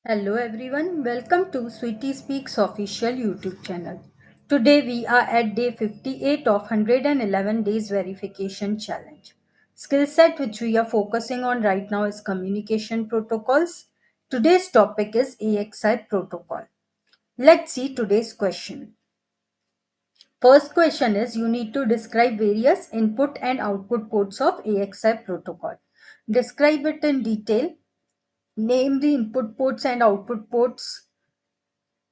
Hello everyone, welcome to Sweetie Speaks official YouTube channel. Today we are at day 58 of 111 days verification challenge. Skill set which we are focusing on right now is communication protocols. Today's topic is AXI protocol. Let's see today's question. First question is you need to describe various input and output ports of AXI protocol. Describe it in detail. Name the input ports and output ports.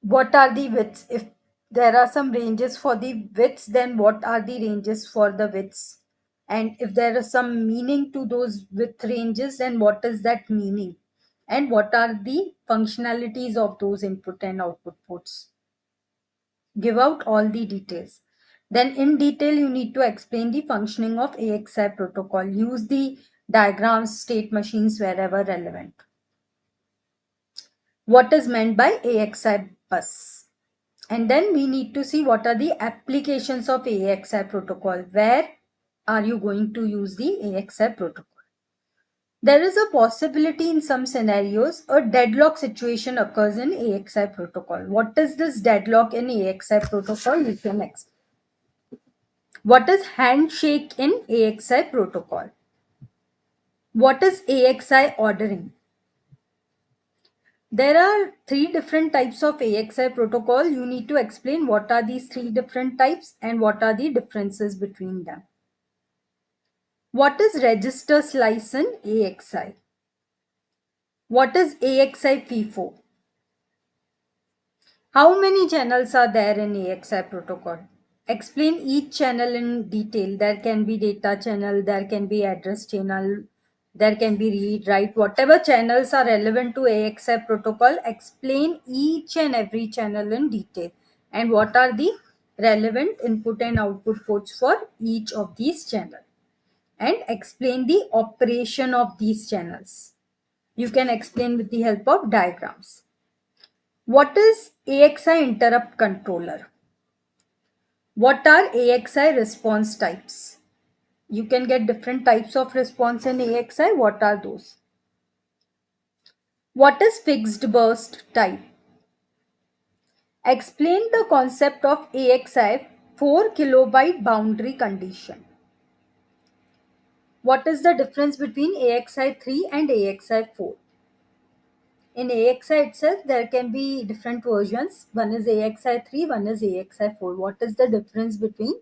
What are the widths? If there are some ranges for the widths, then what are the ranges for the widths? And if there is some meaning to those width ranges, then what is that meaning? And what are the functionalities of those input and output ports? Give out all the details. Then in detail, you need to explain the functioning of AXI protocol. Use the diagrams, state machines wherever relevant. What is meant by AXI bus? And then we need to see what are the applications of AXI protocol. Where are you going to use the AXI protocol? There is a possibility in some scenarios a deadlock situation occurs in AXI protocol. What is this deadlock in AXI protocol? You can explain. What is handshake in AXI protocol? What is AXI ordering? There are three different types of AXI protocol. You need to explain what are these three different types and what are the differences between them. What is register slice in AXI? What is AXI FIFO? How many channels are there in AXI protocol? Explain each channel in detail. There can be data channel, there can be address channel, there can be read, write, whatever channels are relevant to AXI protocol, explain each and every channel in detail. And what are the relevant input and output ports for each of these channels. And explain the operation of these channels. You can explain with the help of diagrams. What is AXI interrupt controller? What are AXI response types? You can get different types of response in AXI. What are those? What is fixed burst type? Explain the concept of AXI 4 kilobyte boundary condition. What is the difference between AXI 3 and AXI 4? In AXI itself, there can be different versions. One is AXI 3, one is AXI 4. What is the difference between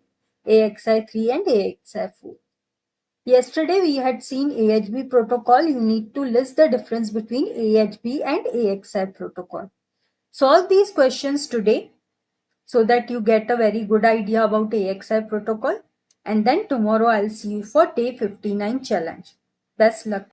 AXI 3 and AXI 4? Yesterday, we had seen AHB protocol. You need to list the difference between AHB and AXI protocol. Solve these questions today so that you get a very good idea about AXI protocol. And then tomorrow, I'll see you for day 59 challenge. Best luck.